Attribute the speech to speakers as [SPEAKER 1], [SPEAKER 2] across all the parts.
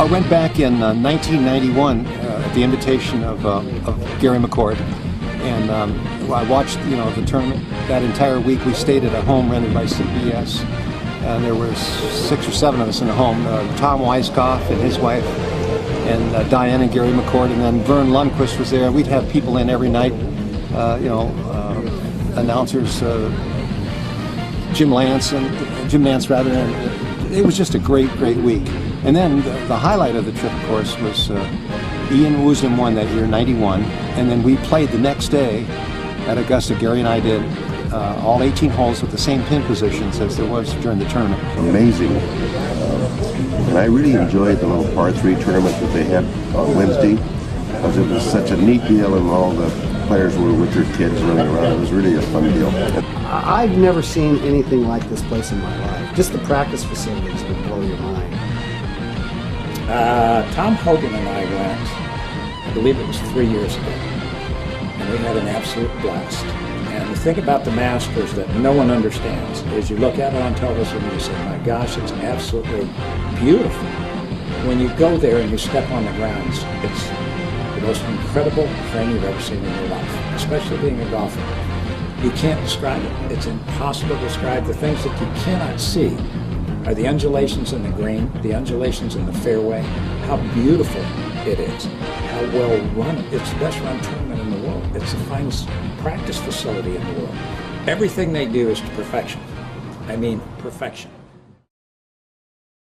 [SPEAKER 1] I went back in 1991 at the invitation of Gary McCord, and I watched the tournament that entire week. We stayed at a home rented by CBS, and there was 6 or 7 of us in the home. Tom Weiskopf and his wife, and Diane and Gary McCord, and then Vern Lundquist was there. We'd have people in every night, announcers, Jim Nance, and it was just a great week. And then the highlight of the trip, of course, was Ian Woosnam won that year, 91, and then we played the next day at Augusta. Gary and I did all 18 holes with the same pin positions as there was during the tournament.
[SPEAKER 2] Amazing. And I really enjoyed the little par 3 tournament that they had on Wednesday, because it was such a neat deal, and all the players were with their kids running around. It was really a fun deal.
[SPEAKER 3] I've never seen anything like this place in my life. Just the practice facilities would blow your mind.
[SPEAKER 4] Tom Hogan and I went, I believe it was 3 years ago, and we had an absolute blast. And the thing about the Masters that no one understands is you look at it on television and you say, my gosh, it's absolutely beautiful. When you go there and you step on the grounds, it's the most incredible thing you've ever seen in your life, especially being a golfer. You can't describe it. It's impossible to describe. The things that you cannot see are the undulations in the green, the undulations in the fairway, how beautiful it is, how well run it. It's the best run tournament in the world. It's the finest practice facility in the world. Everything they do is to perfection. I mean, perfection.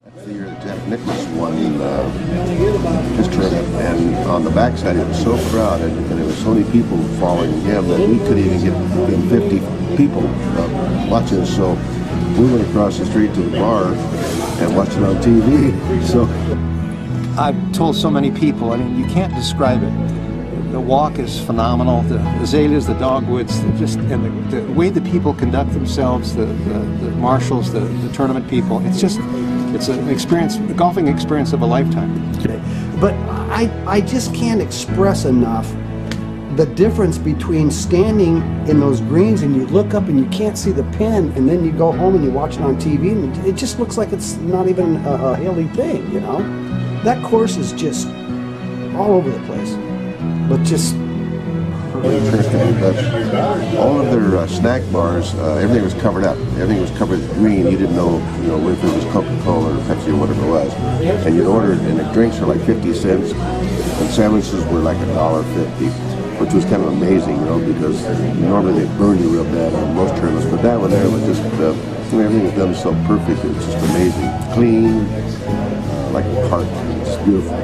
[SPEAKER 2] That's the year that Jack Nicklaus won his tournament, and on the backside it was so crowded, and there were so many people following him that we couldn't even get in 50 people watching us. So we went across the street to the bar and watched it on TV. So
[SPEAKER 1] I've told so many people, I mean, you can't describe it. The walk is phenomenal. The azaleas, the dogwoods, and the way the people conduct themselves, the marshals, the tournament people. It's an experience, a golfing experience of a lifetime.
[SPEAKER 3] But I just can't express enough the difference between standing in those greens and you look up and you can't see the pin, and then you go home and you watch it on TV and it just looks like it's not even a Haley thing, you know? That course is just all over the place, but just
[SPEAKER 2] all of their snack bars, everything was covered up. Everything was covered with green. You didn't know, if it was Coca-Cola or Pepsi or whatever it was. And you'd order it, and the drinks were like 50 cents, and sandwiches were like $1.50, which was kind of amazing, because normally they burn you real bad on most tournaments. But that one there was just, everything was done so perfect. It was just amazing, clean, like a park. It's beautiful.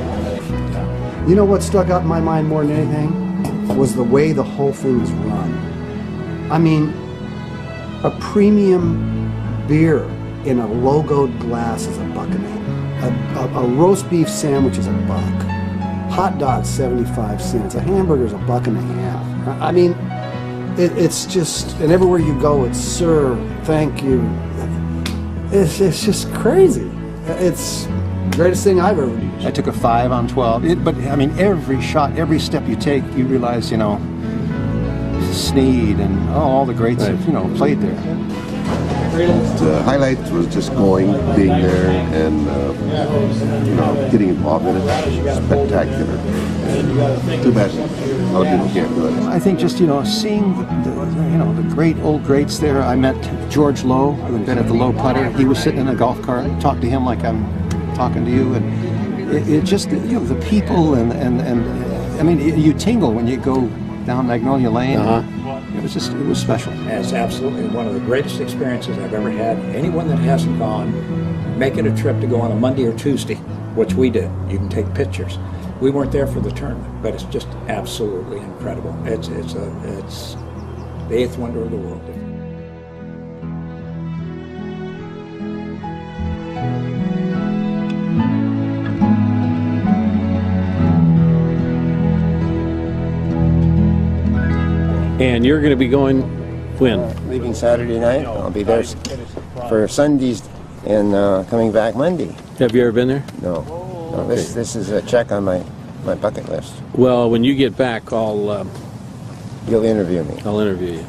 [SPEAKER 3] You know what stuck out in my mind more than anything? Was the way the whole thing is run. I mean, a premium beer in a logoed glass is $1.08. A roast beef sandwich is $1. Hot dogs 75 cents. A hamburger is $1.50. I mean, it's just, and everywhere you go, it's sir, thank you. It's just crazy. It's the greatest thing I've ever used.
[SPEAKER 1] I took a 5 on 12. But I mean, every shot, every step you take, you realize, Snead and all the greats have, played there.
[SPEAKER 2] The highlight was just being there, and getting involved in it. Spectacular. And too bad a lot of people can't do it.
[SPEAKER 1] I think just seeing the great old greats there. I met George Lowe, who had been at the Lowe Putter. He was sitting in a golf cart. Talked to him like I'm talking to you, and it just the people and I mean you tingle when you go down Magnolia Lane. It was special.
[SPEAKER 4] It's absolutely one of the greatest experiences I've ever had. Anyone that hasn't gone, make it a trip to go on a Monday or Tuesday, which we did. You can take pictures. We weren't there for the tournament, but it's just absolutely incredible. It's the eighth wonder of the world.
[SPEAKER 5] And you're going to be going when?
[SPEAKER 6] Leaving Saturday night. I'll be there for Sundays and coming back Monday.
[SPEAKER 5] Have you ever been there?
[SPEAKER 6] No. This is a check on my bucket list.
[SPEAKER 5] Well, when you get back,
[SPEAKER 6] You'll interview me.
[SPEAKER 5] I'll interview you.